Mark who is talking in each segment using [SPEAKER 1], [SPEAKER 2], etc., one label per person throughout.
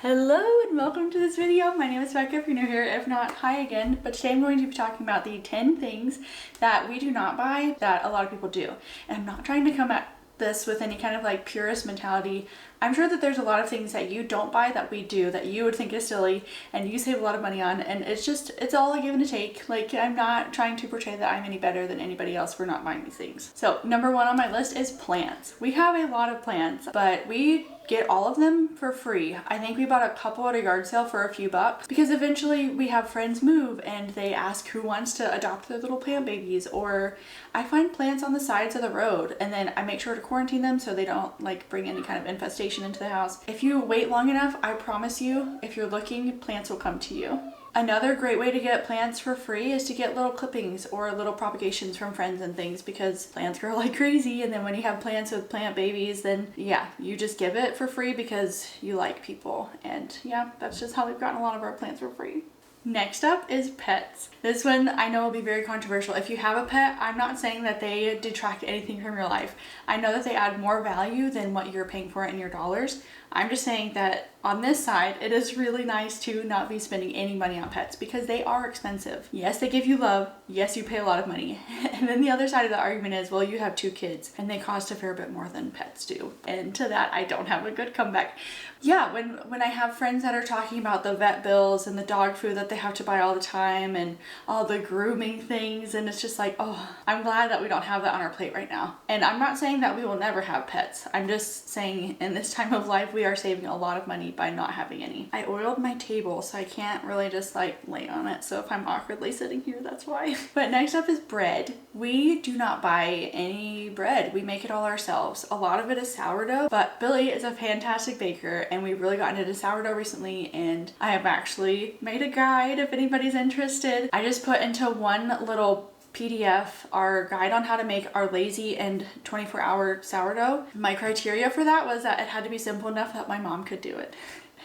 [SPEAKER 1] Hello and welcome to this video. My name is Becca if you're new here. If not, hi again. But today I'm going to be talking about the 10 things that we do not buy that a lot of people do. And I'm not trying to come at this with any kind of like purist mentality. I'm sure that there's a lot of things that you don't buy that we do that you would think is silly and you save a lot of money on, and it's all a give and a take. Like, I'm not trying to portray that I'm any better than anybody else for not buying these things. So number one on my list is plants. We have a lot of plants, but we get all of them for free. I think we bought a couple at a yard sale for a few bucks because eventually we have friends move and they ask who wants to adopt their little plant babies, or I find plants on the sides of the road and then I make sure to quarantine them so they don't like bring any kind of infestation into the house. If you wait long enough, I promise you, if you're looking, plants will come to you. Another great way to get plants for free is to get little clippings or little propagations from friends and things, because plants grow like crazy, and then when you have plants with plant babies, then yeah, you just give it for free because you like people. And yeah, that's just how we've gotten a lot of our plants for free. Next up is pets. This one I know will be very controversial. If you have a pet, I'm not saying that they detract anything from your life. I know that they add more value than what you're paying for it in your dollars. I'm just saying that on this side, it is really nice to not be spending any money on pets because they are expensive. Yes, they give you love. Yes, you pay a lot of money. And then the other side of the argument is, well, you have 2 kids and they cost a fair bit more than pets do. And to that, I don't have a good comeback. Yeah, when I have friends that are talking about the vet bills and the dog food that they have to buy all the time and all the grooming things, and it's just like, oh, I'm glad that we don't have that on our plate right now. And I'm not saying that we will never have pets. I'm just saying in this time of life, we are saving a lot of money by not having any. I oiled my table, so I can't really just like lay on it. So if I'm awkwardly sitting here, that's why. But next up is bread. We do not buy any bread. We make it all ourselves. A lot of it is sourdough, but Billy is a fantastic baker and we've really gotten into sourdough recently, and I have actually made a guide if anybody's interested. I just put into one little PDF our guide on how to make our lazy and 24-hour sourdough. My criteria for that was that it had to be simple enough that my mom could do it.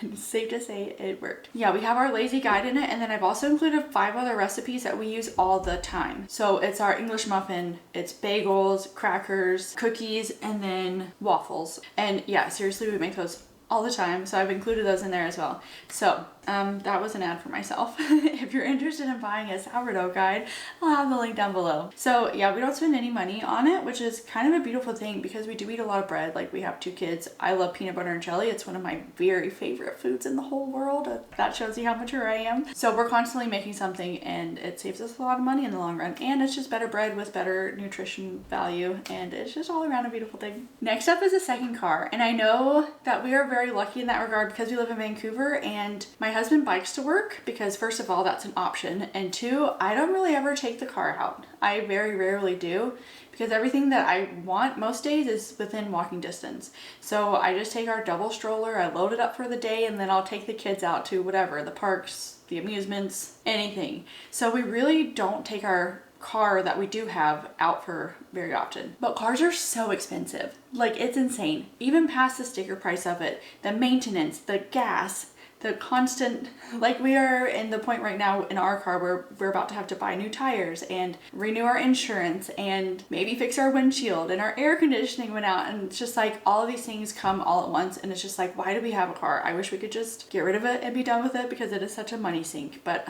[SPEAKER 1] And it's safe to say it worked. Yeah, we have our lazy guide in it, and then I've also included 5 other recipes that we use all the time. So it's our English muffin, it's bagels, crackers, cookies, and then waffles. And yeah, seriously, we make those all the time, so I've included those in there as well. So that was an ad for myself. If you're interested in buying a sourdough guide, I'll have the link down below. So yeah, we don't spend any money on it, which is kind of a beautiful thing because we do eat a lot of bread. Like, we have 2 kids. I love peanut butter and jelly. It's one of my very favorite foods in the whole world. That shows you how mature I am. So we're constantly making something, and it saves us a lot of money in the long run, and it's just better bread with better nutrition value, and it's just all around a beautiful thing. Next up is a second car, and I know that we are very lucky in that regard because we live in Vancouver and my husband bikes to work, because first of all, that's an option, and 2, I don't really ever take the car out. I very rarely do, because everything that I want most days is within walking distance. So I just take our double stroller, I load it up for the day, and then I'll take the kids out to whatever, the parks, the amusements, anything. So we really don't take our car that we do have out for very often. But cars are so expensive. Like, it's insane. Even past the sticker price of it, the maintenance, the gas, the constant, like, we are in the point right now in our car where we're about to have to buy new tires and renew our insurance and maybe fix our windshield, and our air conditioning went out, and it's just like all of these things come all at once, and it's just like, why do we have a car? I wish we could just get rid of it and be done with it because it is such a money sink, but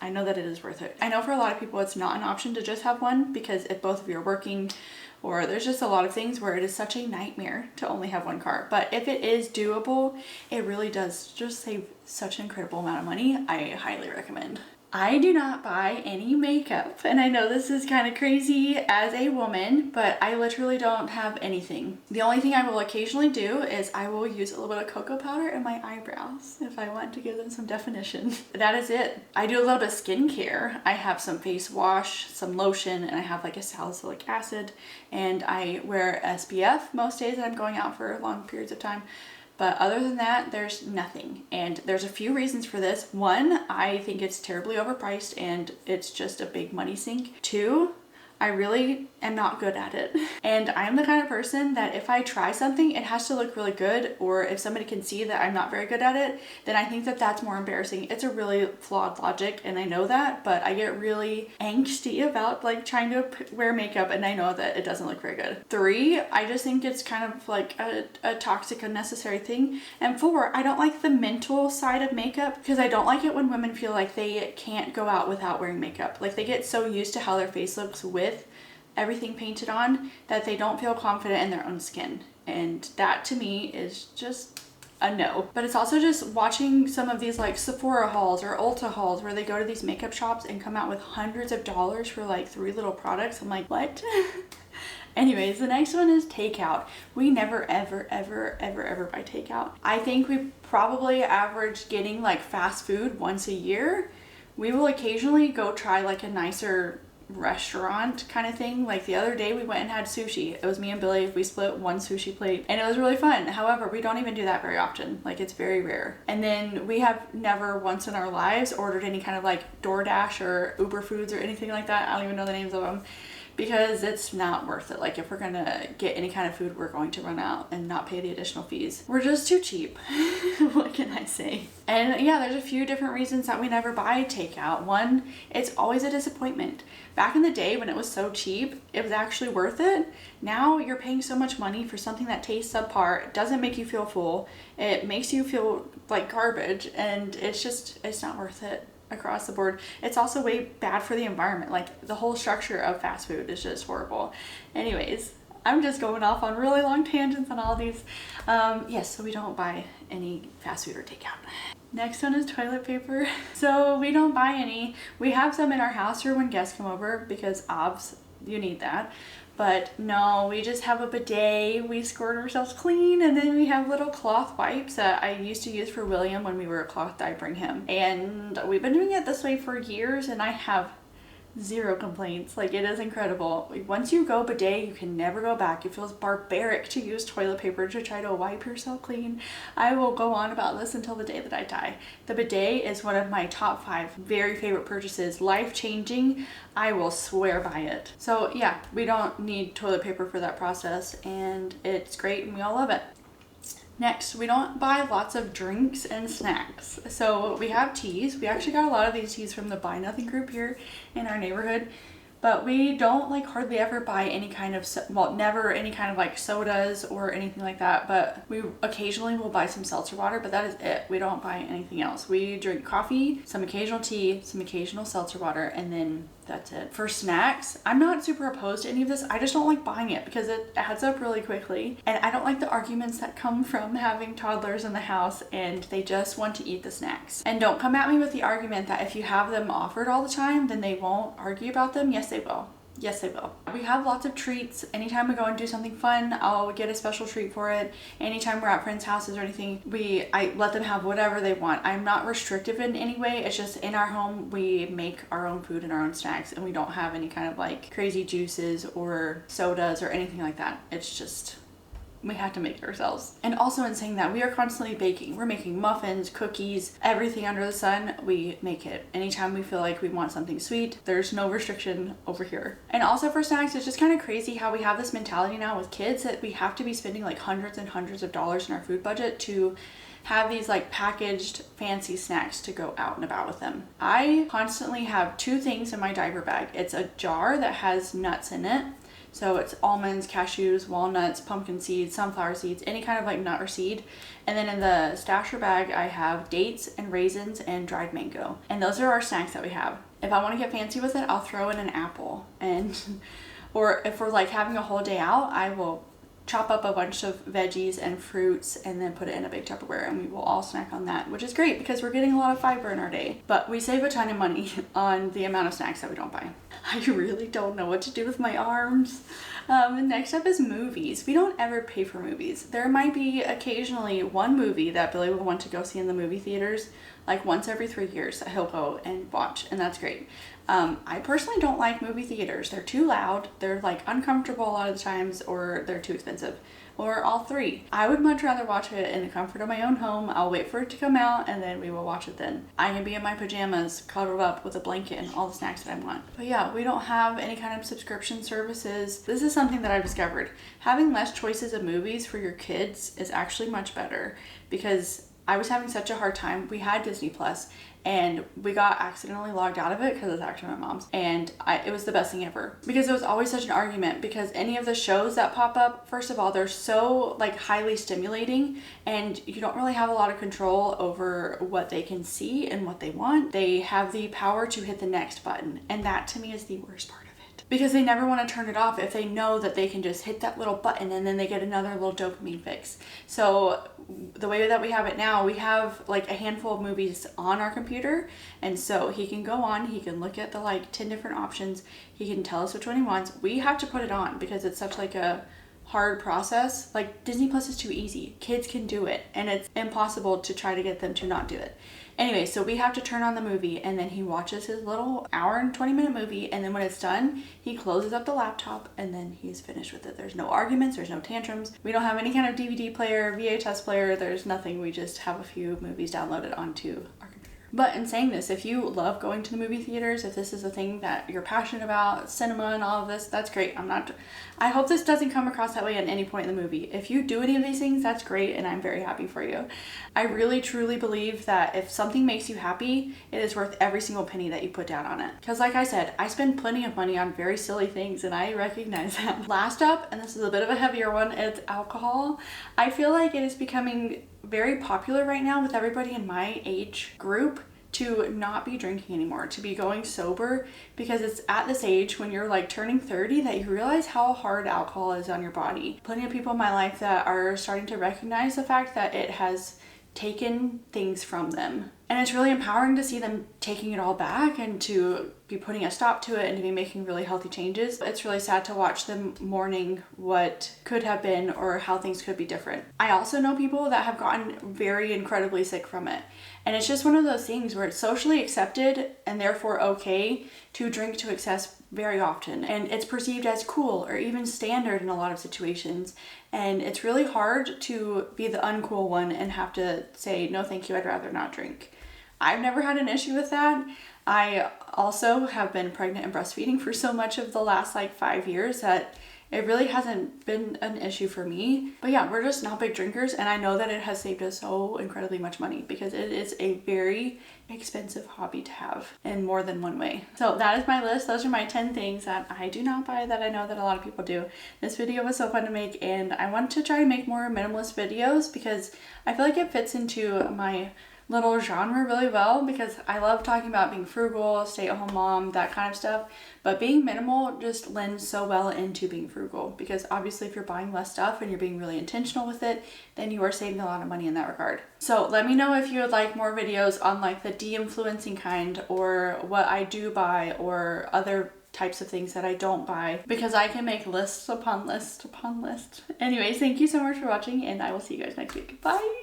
[SPEAKER 1] I know that it is worth it. I know for a lot of people it's not an option to just have one, because if both of you are working, or there's just a lot of things where it is such a nightmare to only have one car. But if it is doable, it really does just save such an incredible amount of money. I highly recommend. I do not buy any makeup, and I know this is kind of crazy as a woman, but I literally don't have anything. The only thing I will occasionally do is I will use a little bit of cocoa powder in my eyebrows if I want to give them some definition. That is it. I do a little bit of skincare. I have some face wash, some lotion, and I have like a salicylic acid, and I wear SPF most days that I'm going out for long periods of time. But other than that, there's nothing. And there's a few reasons for this. 1, I think it's terribly overpriced and it's just a big money sink. 2, I really am not good at it. And I am the kind of person that if I try something, it has to look really good, or if somebody can see that I'm not very good at it, then I think that that's more embarrassing. It's a really flawed logic, and I know that, but I get really angsty about like trying to wear makeup, and I know that it doesn't look very good. 3, I just think it's kind of like a toxic, unnecessary thing. And 4, I don't like the mental side of makeup, because I don't like it when women feel like they can't go out without wearing makeup. Like they get so used to how their face looks with everything painted on that they don't feel confident in their own skin. And that to me is just a no. But it's also just watching some of these like Sephora hauls or Ulta hauls where they go to these makeup shops and come out with hundreds of dollars for like 3 little products. I'm like, what? Anyways, the next one is takeout. We never ever buy takeout. I think we probably average getting like fast food once a year. We will occasionally go try like a nicer restaurant kind of thing. Like the other day we went and had sushi. It was me and Billy. We split one sushi plate and it was really fun. However, we don't even do that very often. Like it's very rare. And then we have never once in our lives ordered any kind of like DoorDash or Uber Foods or anything like that. I don't even know the names of them, because it's not worth it. Like if we're gonna get any kind of food, we're going to run out and not pay the additional fees. We're just too cheap. What can I say? And yeah, there's a few different reasons that we never buy takeout. One, it's always a disappointment. Back in the day when it was so cheap, it was actually worth it. Now you're paying so much money for something that tastes subpar. It doesn't make you feel full. It makes you feel like garbage, and it's not worth it across the board. It's also way bad for the environment. Like the whole structure of fast food is just horrible. Anyways, I'm just going off on really long tangents on all these. Yes, so we don't buy any fast food or takeout. Next one is toilet paper. So we don't buy any. We have some in our house for when guests come over, because obviously you need that. But no, we just have a bidet. We squirt ourselves clean, and then we have little cloth wipes that I used to use for William when we were cloth diapering him. And we've been doing it this way for years, and I have zero complaints. Like it is incredible. Once you go bidet, you can never go back. It feels barbaric to use toilet paper to try to wipe yourself clean. I will go on about this until the day that I die. The bidet is one of my top 5 very favorite purchases. Life-changing. I will swear by it. So yeah, we don't need toilet paper for that process, and it's great and we all love it. Next, we don't buy lots of drinks and snacks. So we have teas. We actually got a lot of these teas from the Buy Nothing group here in our neighborhood. But we don't like hardly ever buy any kind of, well, never any kind of like sodas or anything like that. But we occasionally will buy some seltzer water, but that is it. We don't buy anything else. We drink coffee, some occasional tea, some occasional seltzer water, and then that's it. For snacks, I'm not super opposed to any of this. I just don't like buying it because it adds up really quickly. And I don't like the arguments that come from having toddlers in the house and they just want to eat the snacks. And don't come at me with the argument that if you have them offered all the time, then they won't argue about them. Yes, they will. Yes, they will. We have lots of treats. Anytime we go and do something fun, I'll get a special treat for it. Anytime we're at friends' houses or anything, I let them have whatever they want. I'm not restrictive in any way. It's just in our home, we make our own food and our own snacks, and we don't have any kind of like crazy juices or sodas or anything like that. It's just, we have to make it ourselves. And also in saying that, we are constantly baking. We're making muffins, cookies, everything under the sun, we make it. Anytime we feel like we want something sweet, there's no restriction over here. And also for snacks, it's just kind of crazy how we have this mentality now with kids that we have to be spending like hundreds and hundreds of dollars in our food budget to have these like packaged fancy snacks to go out and about with them. I constantly have 2 things in my diaper bag. It's a jar that has nuts in it. So it's almonds, cashews, walnuts, pumpkin seeds, sunflower seeds, any kind of like nut or seed. And then in the stasher bag, I have dates and raisins and dried mango. And those are our snacks that we have. If I want to get fancy with it, I'll throw in an apple. And, or if we're like having a whole day out, I will chop up a bunch of veggies and fruits and then put it in a big Tupperware, and we will all snack on that, which is great because we're getting a lot of fiber in our day. But we save a ton of money on the amount of snacks that we don't buy. I really don't know what to do with my arms. Next up is movies. We don't ever pay for movies. There might be occasionally one movie that Billy will want to go see in the movie theaters, like once every 3 years that he'll go and watch, and that's great. I personally don't like movie theaters. They're too loud. They're like uncomfortable a lot of the times, or they're too expensive. or all three. I would much rather watch it in the comfort of my own home. I'll wait for it to come out and then we will watch it then. I can be in my pajamas, cuddled up with a blanket and all the snacks that I want. But yeah, we don't have any kind of subscription services. This is something that I've discovered. Having less choices of movies for your kids is actually much better, because I was having such a hard time. We had Disney Plus and we got accidentally logged out of it because it's actually my mom's, and it was the best thing ever, because it was always such an argument, because any of the shows that pop up, first of all, they're so like highly stimulating and you don't really have a lot of control over what they can see and what they want. They have the power to hit the next button, and that to me is the worst part of it, because they never want to turn it off if they know that they can just hit that little button and then they get another little dopamine fix. So the way that we have it now, we have like a handful of movies on our computer, and so he can go on, he can look at the like 10 different options, he can tell us which one he wants. We have to put it on because it's such like a hard process. Like Disney Plus is too easy. Kids can do it, and it's impossible to try to get them to not do it. Anyway, so we have to turn on the movie, and then he watches his little hour and 20-minute movie, and then when it's done, he closes up the laptop, and then he's finished with it. There's no arguments, there's no tantrums. We don't have any kind of DVD player, VHS player, there's nothing. We just have a few movies downloaded onto our computer. But in saying this, if you love going to the movie theaters, if this is a thing that you're passionate about, cinema and all of this, that's great. I hope this doesn't come across that way at any point in the movie. If you do any of these things, that's great, and I'm very happy for you. I really truly believe that if something makes you happy, it is worth every single penny that you put down on it. Because like I said, I spend plenty of money on very silly things, and I recognize that. Last up, and this is a bit of a heavier one, it's alcohol. I feel like it is becoming very popular right now with everybody in my age group to not be drinking anymore, to be going sober, because it's at this age when you're like turning 30 that you realize how hard alcohol is on your body. Plenty of people in my life that are starting to recognize the fact that it has taken things from them. And it's really empowering to see them taking it all back and to be putting a stop to it and to be making really healthy changes. It's really sad to watch them mourning what could have been or how things could be different. I also know people that have gotten very incredibly sick from it. And it's just one of those things where it's socially accepted and therefore okay to drink to excess very often. And it's perceived as cool or even standard in a lot of situations. And it's really hard to be the uncool one and have to say, no, thank you, I'd rather not drink. I've never had an issue with that. I also have been pregnant and breastfeeding for so much of the last like 5 years that it really hasn't been an issue for me. But yeah, we're just not big drinkers, and I know that it has saved us so incredibly much money because it is a very expensive hobby to have in more than one way. So that is my list. Those are my 10 things that I do not buy that I know that a lot of people do. This video was so fun to make, and I want to try and make more minimalist videos because I feel like it fits into my little genre really well, because I love talking about being frugal, stay-at-home mom, that kind of stuff, but being minimal just lends so well into being frugal, because obviously if you're buying less stuff and you're being really intentional with it, then you are saving a lot of money in that regard. So let me know if you would like more videos on like the de-influencing kind, or what I do buy, or other types of things that I don't buy, because I can make lists upon lists upon lists. Anyways, thank you so much for watching, and I will see you guys next week. Bye!